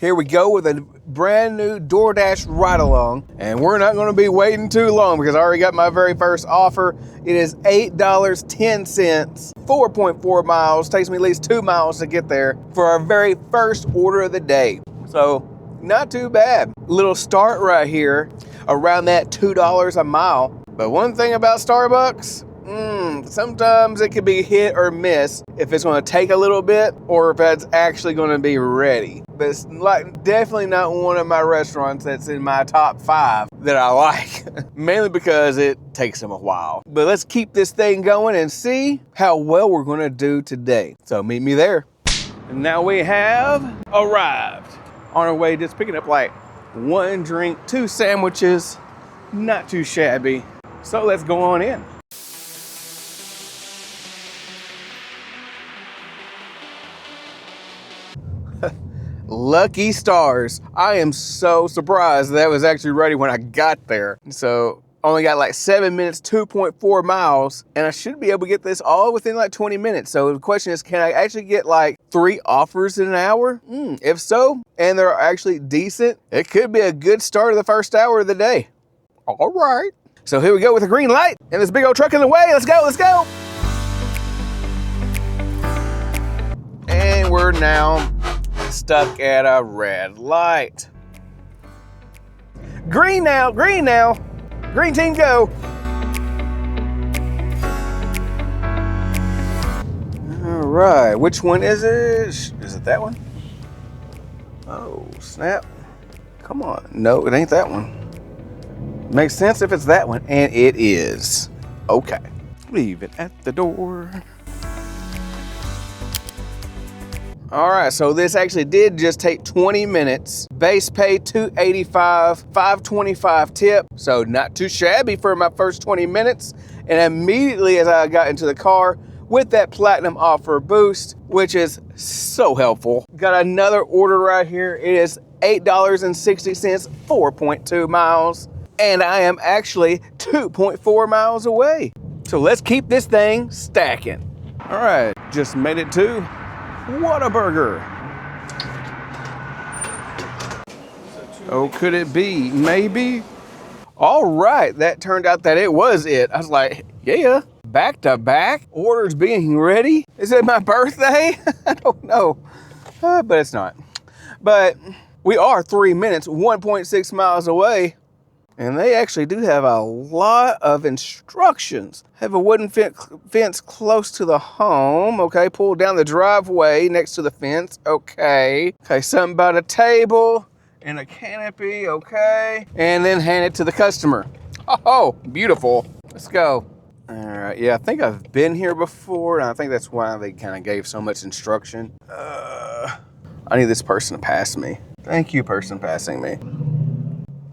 Here we go with a brand new Doordash ride along. And we're not gonna be waiting too long because I already got my very first offer. It is $8.10, 4.4 miles. Takes me at least 2 miles to get there for our very first order of the day. So not too bad. Little start right here around that $2 a mile. But one thing about Starbucks, sometimes it could be hit or miss if it's going to take a little bit or if it's actually going to be ready. But it's definitely not one of my restaurants that's in my top 5 that I like, mainly because it takes them a while. But let's keep this thing going and see how well we're going to do today. So meet me there. And now we have arrived. On our way, just picking up like 1 drink, 2 sandwiches, not too shabby. So let's go on in. Lucky stars. I am so surprised that was actually ready when I got there. So only got like 7 minutes, 2.4 miles, and I should be able to get this all within like 20 minutes. So the question is, can I actually get like 3 offers in an hour? If so, and they're actually decent, it could be a good start of the first hour of the day. All right. So here we go with a green light and this big old truck in the way. Let's go, let's go. And we're now stuck at a red light. Green now, green now. Green team, go. All right, which one is it? Is it that one? Oh, snap. Come on. No, it ain't that one. Makes sense if it's that one, and it is. Okay. Leave it at the door. All right, so this actually did just take 20 minutes. Base pay $2.85, $5.25 tip, so not too shabby for my first 20 minutes. And immediately as I got into the car with that platinum offer boost, which is so helpful, got another order right here. It is $8.60, 4.2 miles, and I am actually 2.4 miles away. So let's keep this thing stacking. All right, just made it to Whataburger. Oh, could it be? Maybe. All right, that turned out that it was it. I was like, yeah, back to back orders being ready. Is it my birthday? I don't know, but it's not. But we are 3 minutes, 1.6 miles away. And they actually do have a lot of instructions. Have a wooden fence close to the home. Okay, pull down the driveway next to the fence. Okay. Okay, something about a table and a canopy. Okay. And then hand it to the customer. Oh, beautiful. Let's go. All right, yeah, I think I've been here before, and I think that's why they kind of gave so much instruction. I need this person to pass me. Thank you, person passing me.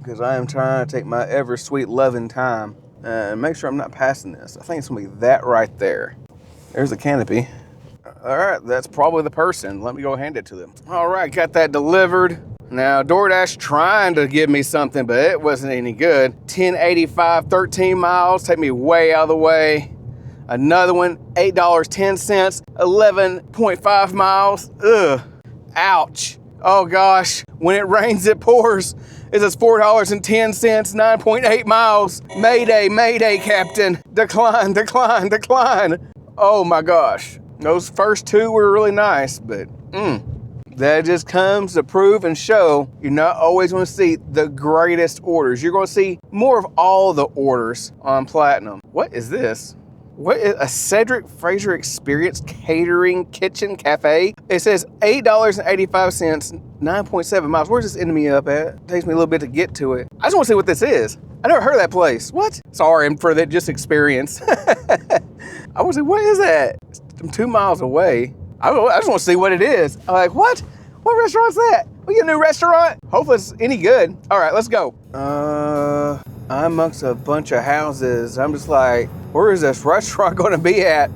Because I am trying to take my ever sweet loving time and make sure I'm not passing this. I think it's gonna be that right there. There's the canopy. All right, that's probably the person. Let me go hand it to them. All right, got that delivered. Now DoorDash trying to give me something, but it wasn't any good. $10.85, 13 miles, take me way out of the way. Another one, $8.10, 11.5 miles. Ugh, ouch. Oh gosh, when it rains, it pours. It says $4.10, 9.8 miles. Mayday, mayday, Captain. Decline, decline, decline. Oh my gosh. Those first 2 were really nice, but that just comes to prove and show you're not always going to see the greatest orders. You're going to see more of all the orders on Platinum. What is this? What is a Cedric Fraser Experience Catering Kitchen Cafe? It says $8.85, 9.7 miles. Where's this enemy up at? It takes me a little bit to get to it. I just want to see what this is. I never heard of that place. What? Sorry for that just experience. I want to see, what is that? I'm 2 miles away. I just want to see what it is. I'm like, what? What restaurant's that? We get a new restaurant? Hopefully it's any good. All right, let's go. I'm amongst a bunch of houses. I'm just like, where is this restaurant going to be at?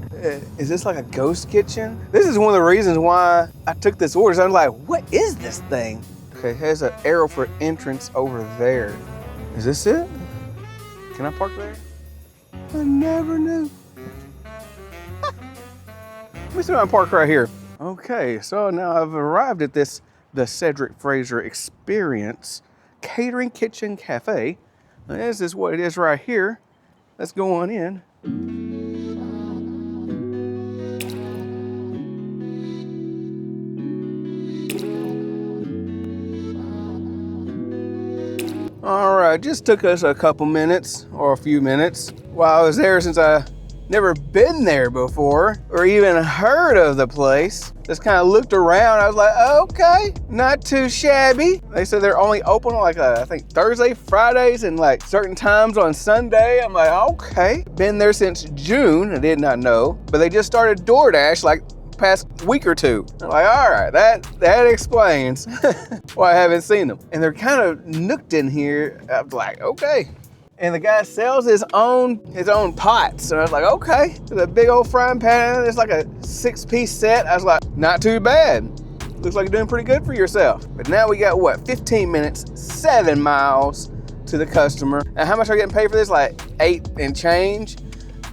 Is this like a ghost kitchen? This is one of the reasons why I took this order. So I'm like, what is this thing? Okay, here's an arrow for entrance over there. Is this it? Can I park there? I never knew. Let me see if I can park right here. Okay, so now I've arrived at this the Cedric Fraser Experience Catering Kitchen Cafe. This is what it is right here. Let's go on in. All right, just took us a couple minutes or a few minutes while I was there, since I never been there before or even heard of the place. Just kind of looked around. I was like, okay, not too shabby. They said they're only open on like I think Thursday, Fridays, and like certain times on Sunday. I'm like, okay. Been there since June. I did not know, but they just started Doordash like past week or two. I'm like, all right, that explains why I haven't seen them. And they're kind of nooked in here. I'm like, okay. And the guy sells his own pots. And I was like, okay. There's a big old frying pan. It's like a 6-piece set. I was like, not too bad. Looks like you're doing pretty good for yourself. But now we got what, 15 minutes, 7 miles to the customer. And how much are you getting paid for this? Like 8 and change.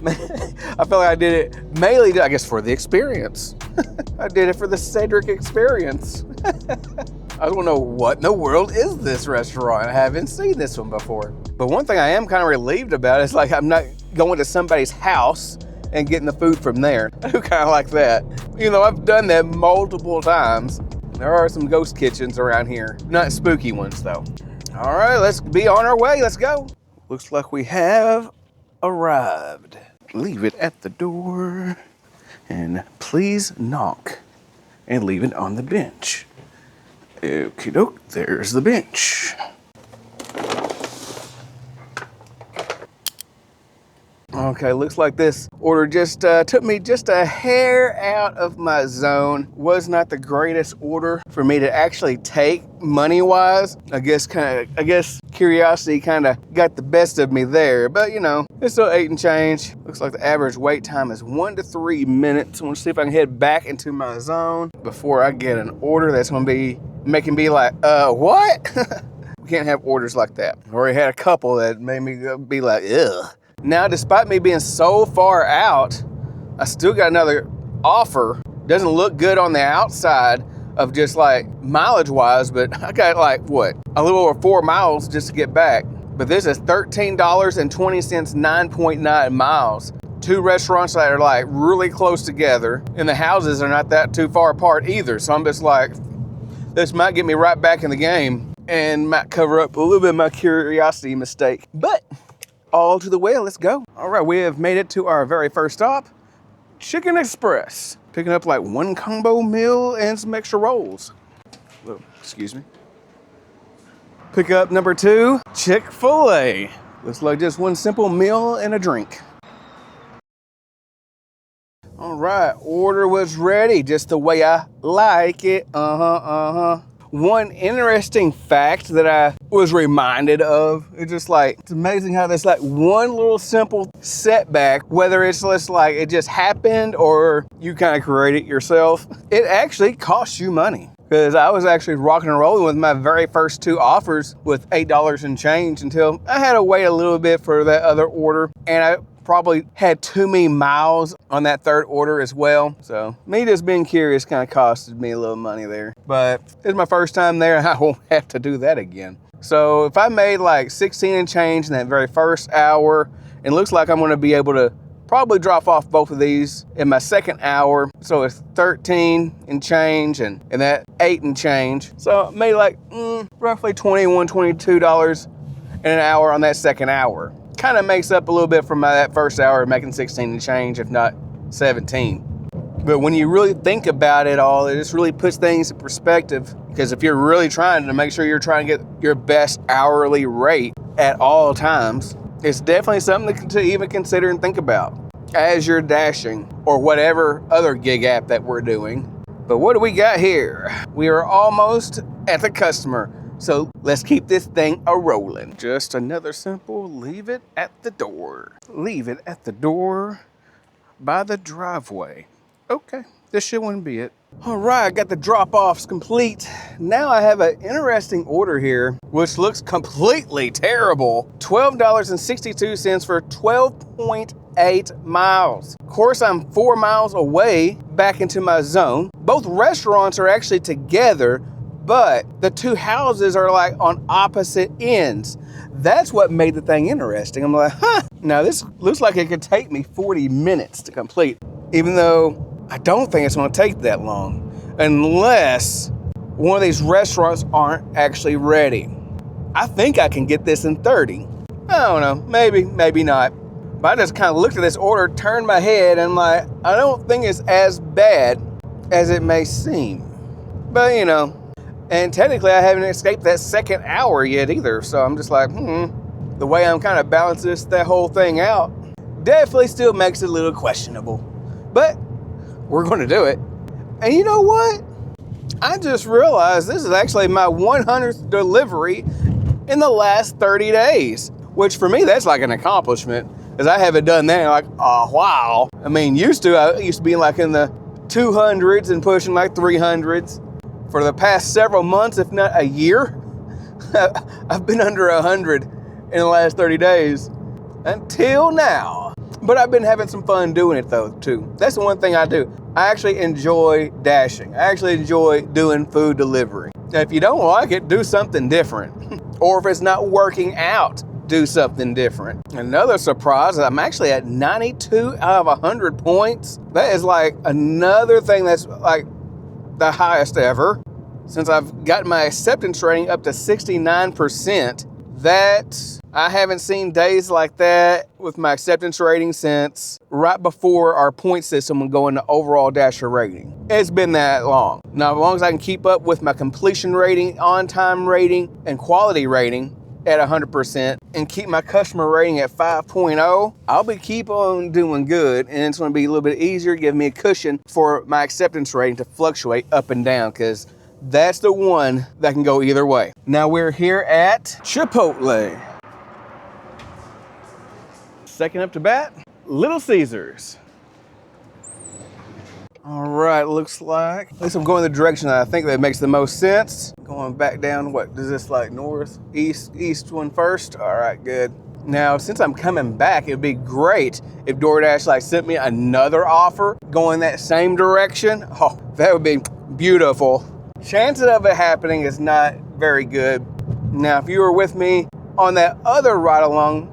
I feel like I did it mainly, I guess, for the experience. I did it for the Cedric experience. I don't know what in the world is this restaurant. I haven't seen this one before. But one thing I am kind of relieved about is like I'm not going to somebody's house and getting the food from there. I do kind of like that. You know, I've done that multiple times. There are some ghost kitchens around here. Not spooky ones though. All right, let's be on our way. Let's go. Looks like we have arrived. Leave it at the door and please knock and leave it on the bench. Okie doke, there's the bench. Okay, looks like this order just took me just a hair out of my zone. Was not the greatest order for me to actually take money-wise. I guess curiosity kind of got the best of me there, but you know, it's still 8 and change. Looks like the average wait time is 1 to 3 minutes. I want to see if I can head back into my zone before I get an order that's going to be making me like, what? We can't have orders like that. I already had a couple that made me be like, ugh. Now, despite me being so far out, I still got another offer. Doesn't look good on the outside of just like mileage wise, but I got like what? A little over 4 miles just to get back. But this is $13.20, 9.9 miles. 2 restaurants that are like really close together, and the houses are not that too far apart either. So I'm just like, this might get me right back in the game and might cover up a little bit of my curiosity mistake. But all to the well, let's go. All right, we have made it to our very first stop, Chicken Express. Picking up like 1 combo meal and some extra rolls. Oh, excuse me. Pick up number 2, Chick-fil-A. Looks like just 1 simple meal and a drink. All right, order was ready, just the way I like it. One interesting fact that I was reminded of, it's amazing how there's like one little simple setback, whether it's just like it just happened or you kind of create it yourself, it actually costs you money. Because I was actually rocking and rolling with my very first 2 offers with $8 and change until I had to wait a little bit for that other order, and I probably had too many miles on that 3rd order as well. So me just being curious kind of costed me a little money there. But it's my first time there and I won't have to do that again. So if I made like 16 and change in that very first hour, it looks like I'm going to be able to probably drop off both of these in my 2nd hour. So it's 13 and change and that 8 and change. So I made like roughly $21, $22 in an hour on that 2nd hour. Kind of makes up a little bit from that first hour, making 16 and change, if not 17. But when you really think about it all, it just really puts things in perspective. Because if you're really trying to make sure you're trying to get your best hourly rate at all times, it's definitely something to even consider and think about as you're dashing or whatever other gig app that we're doing. But what do we got here? We are almost at the customer. So let's keep this thing a-rolling. Just another simple leave it at the door. Leave it at the door by the driveway. Okay, this shouldn't be it. All right, got the drop-offs complete. Now I have an interesting order here, which looks completely terrible. $12.62 for 12.8 miles. Of course, I'm 4 miles away back into my zone. Both restaurants are actually together, but the two houses are like on opposite ends. That's what made the thing interesting. I'm like, huh, now this looks like it could take me 40 minutes to complete, even though I don't think it's gonna take that long, unless one of these restaurants aren't actually ready. I think I can get this in 30. I don't know, maybe not. But I just kind of looked at this order, turned my head, and I'm like, I don't think it's as bad as it may seem. But you know, and technically I haven't escaped that second hour yet either. So I'm just like, the way I'm kind of balancing that whole thing out definitely still makes it a little questionable. But we're going to do it. And you know what? I just realized this is actually my 100th delivery in the last 30 days, which for me, that's like an accomplishment, because I haven't done that in like a while. I mean, I used to be like in the 200s and pushing like 300s. For the past several months, if not a year, I've been under 100 in the last 30 days until now. But I've been having some fun doing it though, too. That's the one thing I do. I actually enjoy dashing. I actually enjoy doing food delivery. Now, if you don't like it, do something different. Or if it's not working out, do something different. Another surprise, I'm actually at 92 out of 100 points. That is like another thing that's like the highest ever. Since I've gotten my acceptance rating up to 69%, that I haven't seen days like that with my acceptance rating since right before our point system would go into overall dasher rating. It's been that long. Now, as long as I can keep up with my completion rating, on-time rating, and quality rating at 100% and keep my customer rating at 5.0, I'll keep on doing good, and it's going to be a little bit easier, give me a cushion for my acceptance rating to fluctuate up and down, because that's the one that can go either way. Now we're here at Chipotle. Second up to bat, Little Caesars. All right, looks like, at least I'm going the direction that I think that makes the most sense. Going back down, what is this, like north, east one first? All right, good. Now, since I'm coming back, it'd be great if Doordash like sent me another offer going that same direction. Oh, that would be beautiful. Chances of it happening is not very good. Now, if you were with me on that other ride along,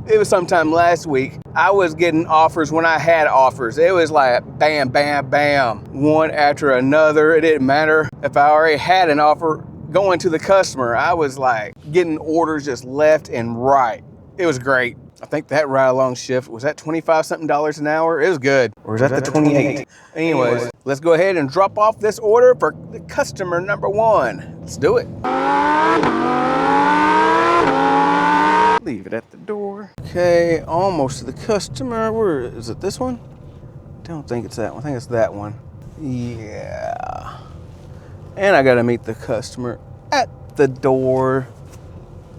it was sometime last week, I was getting offers when I had offers. It was like bam, bam, bam, one after another. It didn't matter if I already had an offer going to the customer. I was like getting orders just left and right. It was great. I think that ride along shift, was that 25 something dollars an hour? It was good. Or is that the 28? Anyways, let's go ahead and drop off this order for the customer number one. Let's do it. Leave it at the door. Okay, almost to the customer. Where is it? This one? Don't think it's that one. I think it's that one. Yeah. And I gotta meet the customer at the door.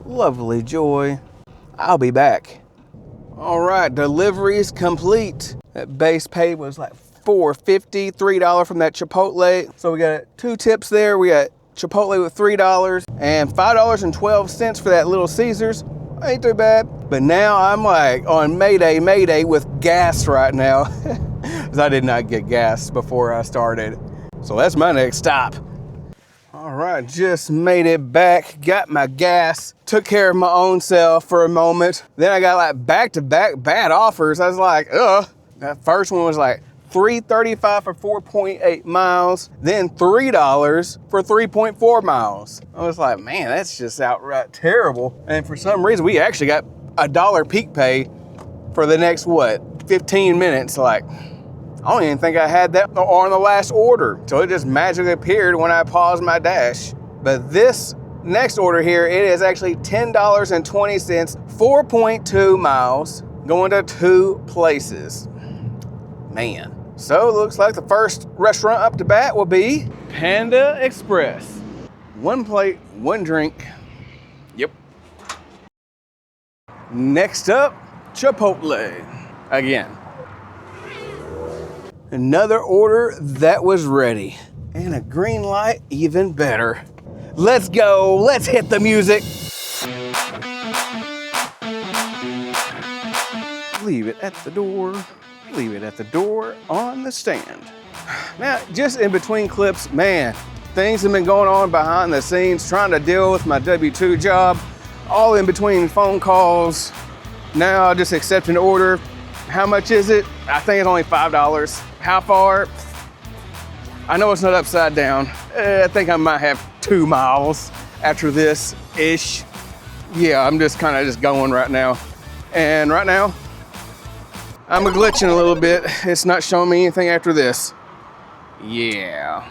Lovely joy. I'll be back. All right, deliveries complete. That base pay was like $4.50, $3 from that Chipotle. So we got 2 tips there. We got Chipotle with $3 and $5.12 for that Little Caesars. Ain't too bad. But now I'm like on Mayday with gas right now. Because I did not get gas before I started. So that's my next stop. All right, just made it back. Got my gas. Took care of my own self for a moment. Then I got like back-to-back bad offers. I was like, ugh. That first one was like $3.35 for 4.8 miles, then $3 for 3.4 miles. I was like, man, that's just outright terrible. And for some reason, we actually got $1 peak pay for the next, 15 minutes. Like, I don't even think I had that on the last order. So it just magically appeared when I paused my dash. But this next order here, it is actually $10.20, 4.2 miles, going to 2 places. Man. So it looks like the first restaurant up to bat will be Panda Express. 1 plate, 1 drink. Yep. Next up, Chipotle. Again. Another order that was ready. And a green light, even better. Let's go. Let's hit the music. Leave it at the door. Leave it at the door on the stand. Now, just in between clips, man, Things have been going on behind the scenes, trying to deal with my W-2 job, all in between phone calls. Now I just accept an order. How much is it? I think it's only $5. How far? I know it's not upside down. I think I might have 2 miles after this-ish. Yeah, I'm just kind of just going right now. And right now, I'm glitching a little bit. It's not showing me anything after this. Yeah.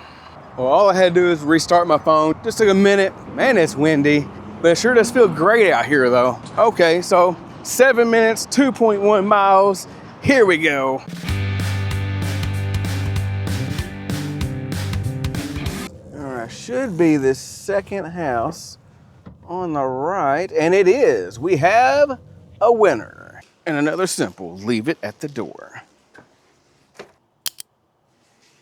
Well, all I had to do is restart my phone. Just took a minute. Man, it's windy, but it sure does feel great out here though. Okay, so 7 minutes, 2.1 miles. Here we go. All right, should be the second house on the right, and it is. We have a winner. And another simple, leave it at the door.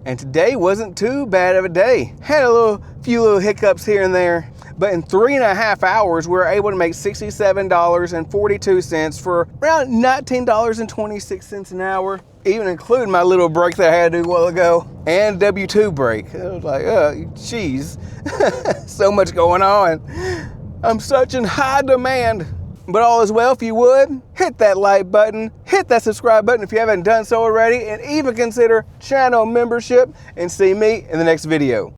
And today wasn't too bad of a day. Had a few little hiccups here and there, but in 3.5 hours, we were able to make $67.42 for around $19.26 an hour, even including my little break that I had to do a while ago, and W-2 break. I was like, geez, so much going on. I'm such in high demand. But all is well. If you would, hit that like button, hit that subscribe button if you haven't done so already, and even consider channel membership, and see me in the next video.